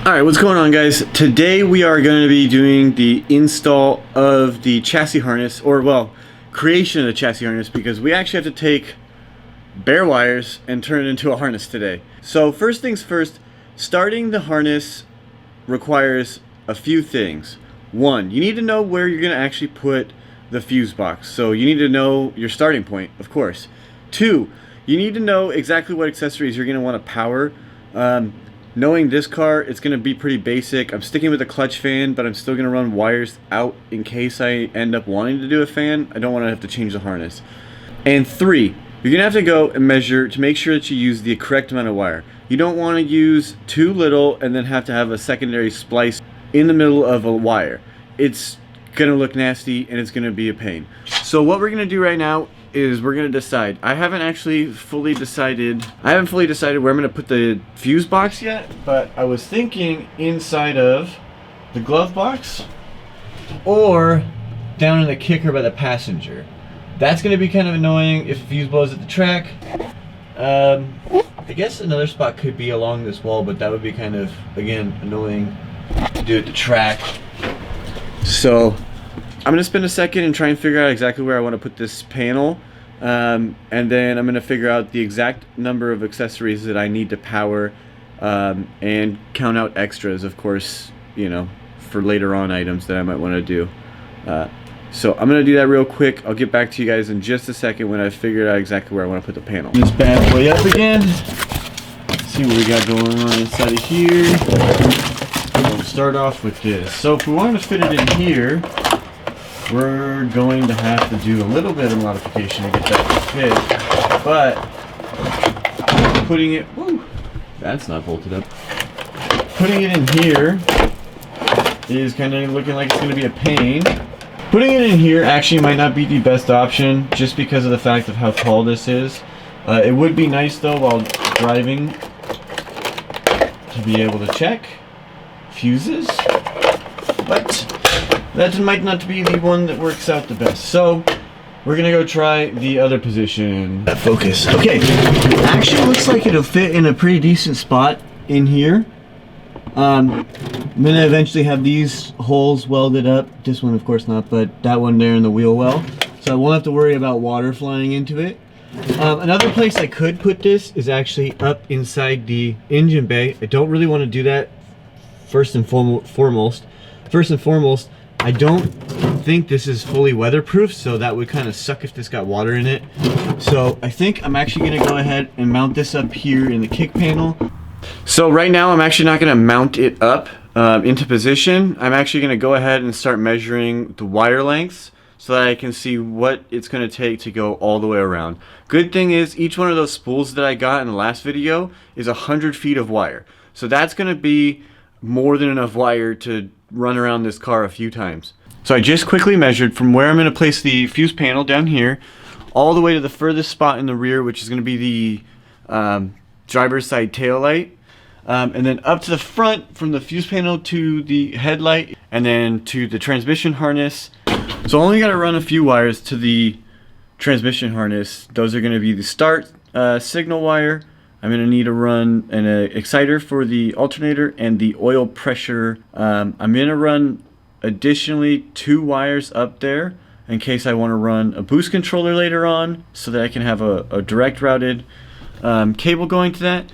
Alright, what's going on, guys? Today we are going to be doing the install of the chassis harness, or well, creation of the chassis harness, because we actually have to take bare wires and turn it into a harness today. So first things first, starting the harness requires a few things. One, you need to know where you're going to actually put the fuse box. So you need to know your starting point, of course. Two, you need to know exactly what accessories you're going to want to power. Knowing this car, it's going to be pretty basic. I'm sticking with a clutch fan, but I'm still going to run wires out in case I end up wanting to do a fan. I don't want to have to change the harness. And three, you're going to have to go and measure to make sure that you use the correct amount of wire. You don't want to use too little and then have to have a secondary splice in the middle of a wire. It's going to look nasty and it's going to be a pain. So what we're going to do right now is we're going to decide. I haven't fully decided where I'm going to put the fuse box yet, but I was thinking inside of the glove box or down in the kicker by the passenger. That's going to be kind of annoying if the fuse blows at the track. I guess another spot could be along this wall, but that would be kind of, again, annoying to do at the track. So I'm going to spend a second and try and figure out exactly where I want to put this panel, and then I'm going to figure out the exact number of accessories that I need to power, and count out extras, of course, you know, for later on items that I might want to do. So I'm going to do that real quick. I'll get back to you guys in just a second when I've figured out exactly where I want to put the panel. This bad boy up again. Let's see what we got going on inside of here. We'll start off with this. So if we wanted to fit it in here, we're going to have to do a little bit of modification to get that to fit, but putting it, woo, that's not bolted up. Putting it in here is kind of looking like it's going to be a pain. Putting it in here actually might not be the best option just because of the fact of how tall this is. It would be nice though while driving to be able to check fuses, but that might not be the one that works out the best. So we're gonna go try the other position. Focus. Okay, actually looks like it'll fit in a pretty decent spot in here. I'm gonna eventually have these holes welded up. This one of course not, but that one there in the wheel well, so I won't have to worry about water flying into it. Another place I could put this is actually up inside the engine bay. I don't really want to do that. First and foremost, I don't think this is fully weatherproof, so that would kind of suck if this got water in it. So I think I'm actually going to go ahead and mount this up here in the kick panel. So right now I'm actually not going to mount it up into position. I'm actually going to go ahead and start measuring the wire lengths so that I can see what it's going to take to go all the way around. Good thing is each one of those spools that I got in the last video is 100 feet of wire. So that's going to be more than enough wire to run around this car a few times. So I just quickly measured from where I'm going to place the fuse panel down here all the way to the furthest spot in the rear, which is going to be the driver's side tail light, and then up to the front from the fuse panel to the headlight and then to the transmission harness. So I only got to run a few wires to the transmission harness. Those are going to be the start signal wire. I'm going to need to run an exciter for the alternator and the oil pressure. I'm going to run additionally 2 wires up there in case I want to run a boost controller later on so that I can have a direct routed cable going to that.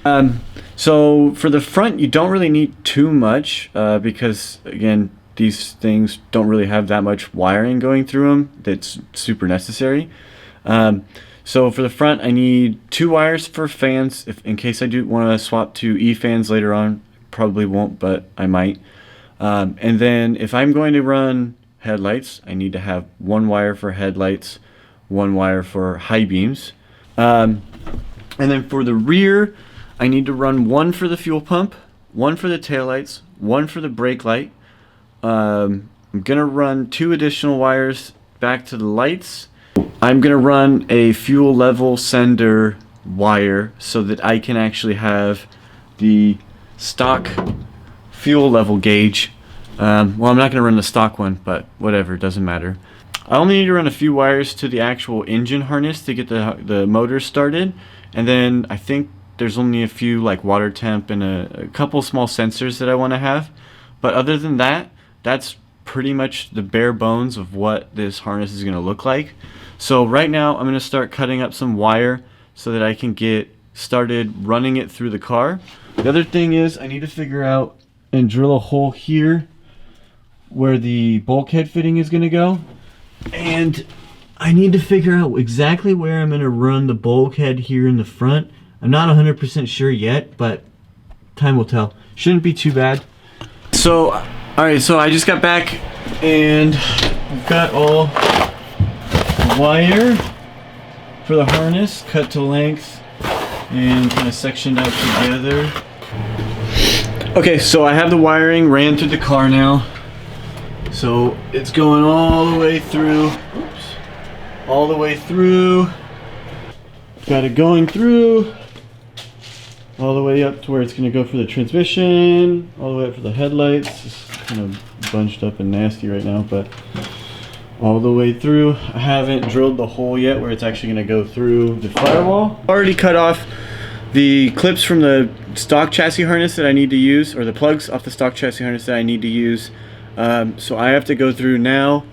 So for the front, you don't really need too much because, again, these things don't really have that much wiring going through them that's super necessary. So for the front, I need 2 wires for fans in case I do want to swap to E-fans later on. Probably won't, but I might. And then if I'm going to run headlights, I need to have 1 wire for headlights, 1 wire for high beams. And then for the rear, I need to run 1 for the fuel pump, 1 for the taillights, 1 for the brake light. I'm going to run 2 additional wires back to the lights. I'm going to run a fuel level sender wire so that I can actually have the stock fuel level gauge. Well, I'm not going to run the stock one, but whatever, it doesn't matter. I only need to run a few wires to the actual engine harness to get the motor started, and then I think there's only a few like water temp and a couple small sensors that I want to have. But other than that, that's pretty much the bare bones of what this harness is going to look like. So right now I'm going to start cutting up some wire so that I can get started running it through the car. The other thing is I need to figure out and drill a hole here where the bulkhead fitting is going to go, and I need to figure out exactly where I'm going to run the bulkhead here in the front. I'm not 100% sure yet, but time will tell. Shouldn't be too bad. So alright, so I just got back and I've got all the wire for the harness cut to length and kind of sectioned out together. Okay, so I have the wiring ran through the car now. So it's going all the way through. Oops. All the way through. Got it going through. All the way up to where it's going to go for the transmission. All the way up for the headlights. It's kind of bunched up and nasty right now, but all the way through. I haven't drilled the hole yet where it's actually going to go through the firewall. Already cut off the clips from the stock chassis harness that I need to use, or the plugs off the stock chassis harness that I need to use. So I have to go through now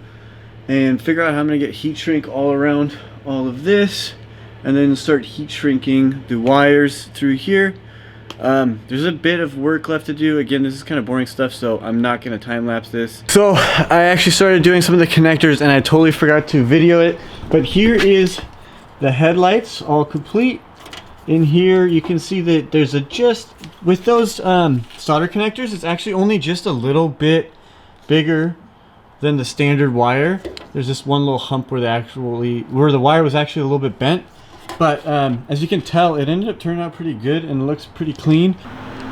and figure out how I'm going to get heat shrink all around all of this, and then start heat shrinking the wires through here. There's a bit of work left to do. Again, this is kind of boring stuff, so I'm not going to time lapse this. So I actually started doing some of the connectors and I totally forgot to video it, but here is the headlights all complete. In here you can see that there's a just with those solder connectors, it's actually only just a little bit bigger than the standard wire. There's this one little hump where the wire was actually a little bit bent, but as you can tell, it ended up turning out pretty good and it looks pretty clean.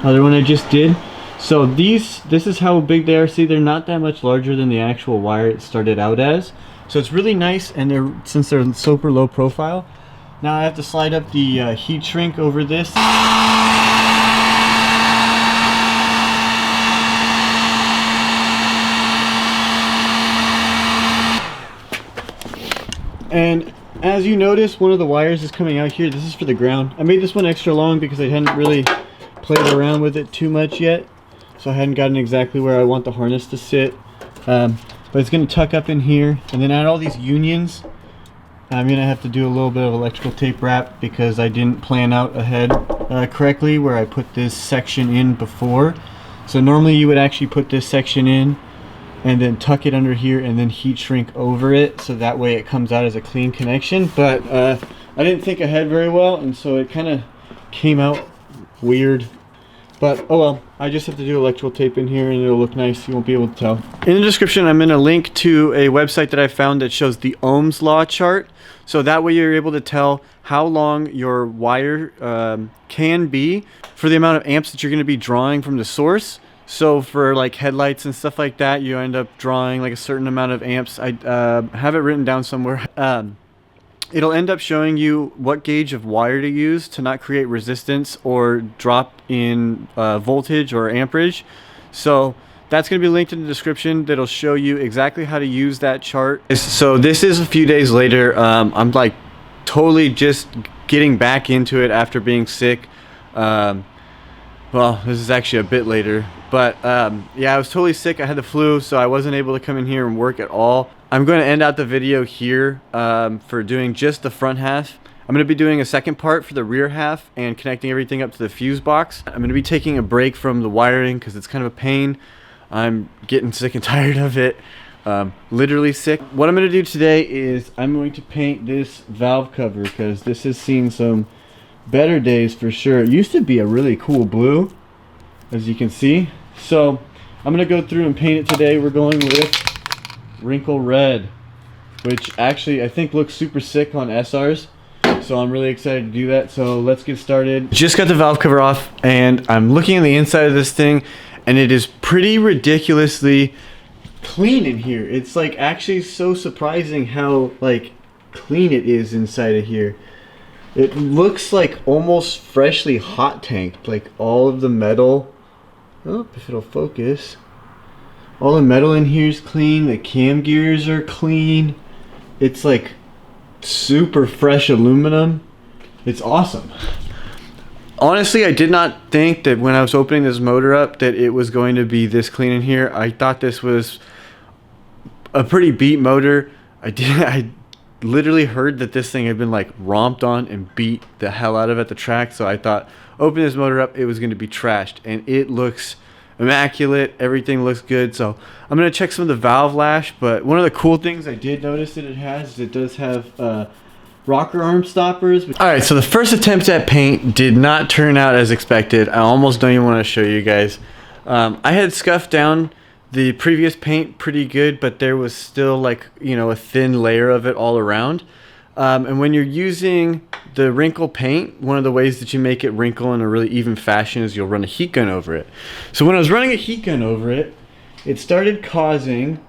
Other one I just did. So this is how big they are. See, they're not that much larger than the actual wire it started out as. So it's really nice, and since they're super low profile. Now I have to slide up the heat shrink over this. And as you notice, one of the wires is coming out here. This is for the ground. I made this one extra long because I hadn't really played around with it too much yet. So I hadn't gotten exactly where I want the harness to sit. But it's going to tuck up in here. And then add all these unions. I'm going to have to do a little bit of electrical tape wrap because I didn't plan out ahead correctly where I put this section in before. So normally you would actually put this section in and then tuck it under here and then heat shrink over it, so that way it comes out as a clean connection. But I didn't think ahead very well, and so it kind of came out weird. But oh well, I just have to do electrical tape in here and it'll look nice. You won't be able to tell. In the description I'm going to link to a website that I found that shows the Ohm's law chart, so that way you're able to tell how long your wire can be for the amount of amps that you're going to be drawing from the source. So for like headlights and stuff like that, you end up drawing like a certain amount of amps. I have it written down somewhere. It'll end up showing you what gauge of wire to use to not create resistance or drop in voltage or amperage. So that's going to be linked in the description. That'll show you exactly how to use that chart. So this is a few days later. I'm like totally just getting back into it after being sick. Well, this is actually a bit later, but yeah, I was totally sick. I had the flu, so I wasn't able to come in here and work at all. I'm going to end out the video here for doing just the front half. I'm going to be doing a second part for the rear half and connecting everything up to the fuse box. I'm going to be taking a break from the wiring because it's kind of a pain. I'm getting sick and tired of it. Literally sick. What I'm going to do today is I'm going to paint this valve cover because this has seen some better days for sure. It used to be a really cool blue, as you can see. So I'm gonna go through and paint it today. We're going with Wrinkle Red, which actually I think looks super sick on SRs. So I'm really excited to do that. So let's get started. Just got the valve cover off and I'm looking at the inside of this thing and it is pretty ridiculously clean in here. It's like actually so surprising how like clean it is inside of here. It looks like almost freshly hot tanked, like all of the metal. Oh, if it'll focus. All the metal in here is clean. The cam gears are clean. It's like super fresh aluminum. It's awesome. Honestly, I did not think that when I was opening this motor up that it was going to be this clean in here. I thought this was a pretty beat motor. I literally heard that this thing had been like romped on and beat the hell out of at the track. So I thought opening this motor up, it was going to be trashed, and it looks immaculate. Everything looks good. So I'm going to check some of the valve lash. But one of the cool things I did notice that it has is it does have rocker arm stoppers. All right, so the first attempt at paint did not turn out as expected. I almost don't even want to show you guys. I had scuffed down the previous paint pretty good, but there was still like, you know, a thin layer of it all around. And when you're using the wrinkle paint, one of the ways that you make it wrinkle in a really even fashion is you'll run a heat gun over it. So when I was running a heat gun over it, it started causing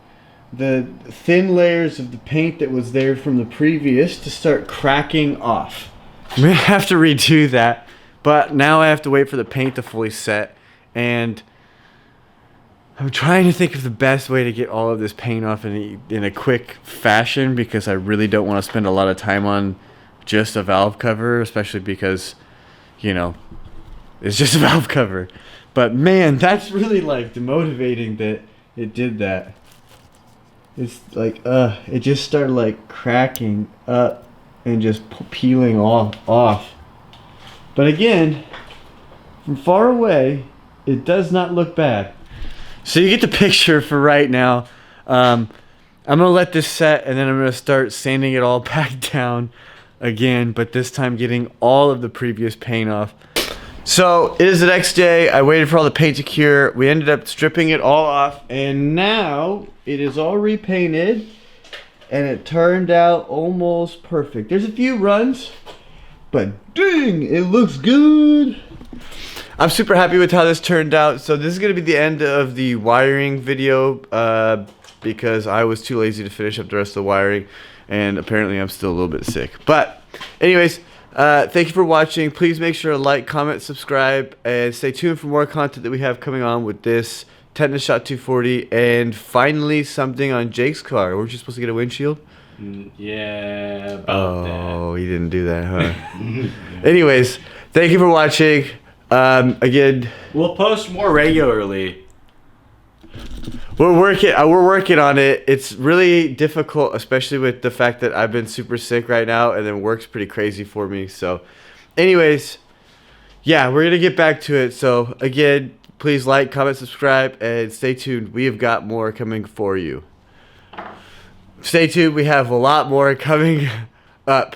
the thin layers of the paint that was there from the previous to start cracking off. I'm gonna have to redo that, but now I have to wait for the paint to fully set, and I'm trying to think of the best way to get all of this paint off in a quick fashion, because I really don't want to spend a lot of time on just a valve cover, especially because, you know, it's just a valve cover. But man, that's really like demotivating that it did that. It's like, it just started like cracking up and just peeling off. But again, from far away, it does not look bad. So you get the picture for right now. I'm going to let this set, and then I'm going to start sanding it all back down again, but this time getting all of the previous paint off. So it is the next day. I waited for all the paint to cure. We ended up stripping it all off, and now it is all repainted, and it turned out almost perfect. There's a few runs, but dang, it looks good. I'm super happy with how this turned out. So this is going to be the end of the wiring video because I was too lazy to finish up the rest of the wiring, and apparently I'm still a little bit sick. But anyways, thank you for watching. Please make sure to like, comment, subscribe, and stay tuned for more content that we have coming on with this Tetanus Shot 240, and finally something on Jake's car. Weren't you supposed to get a windshield? Yeah, about that. Oh, he didn't do that, huh? Anyways, thank you for watching. Again, We'll post more regularly. we're working on it. It's really difficult, especially with the fact that I've been super sick right now, and then work's pretty crazy for me. So anyways, yeah, we're gonna get back to it. So again, please like, comment, subscribe, and stay tuned. We have got more coming for you. Stay tuned. We have a lot more coming up.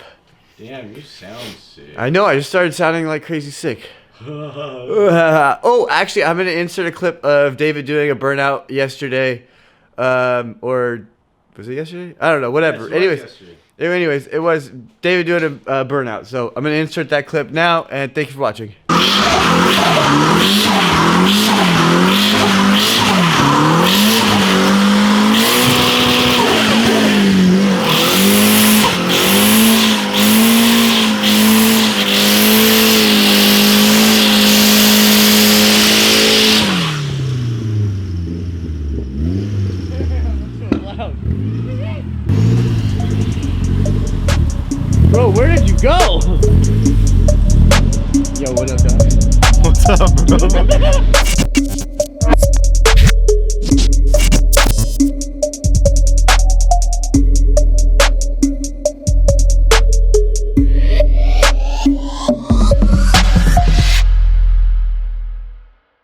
Damn, you sound sick. I know, I just started sounding like crazy sick. Oh, actually, I'm going to insert a clip of David doing a burnout yesterday. Or was it yesterday? I don't know, whatever. Anyways, it was David doing a burnout. So I'm going to insert that clip now, and thank you for watching. Bro, where did you go? Yo, what up, guys? What's up, bro?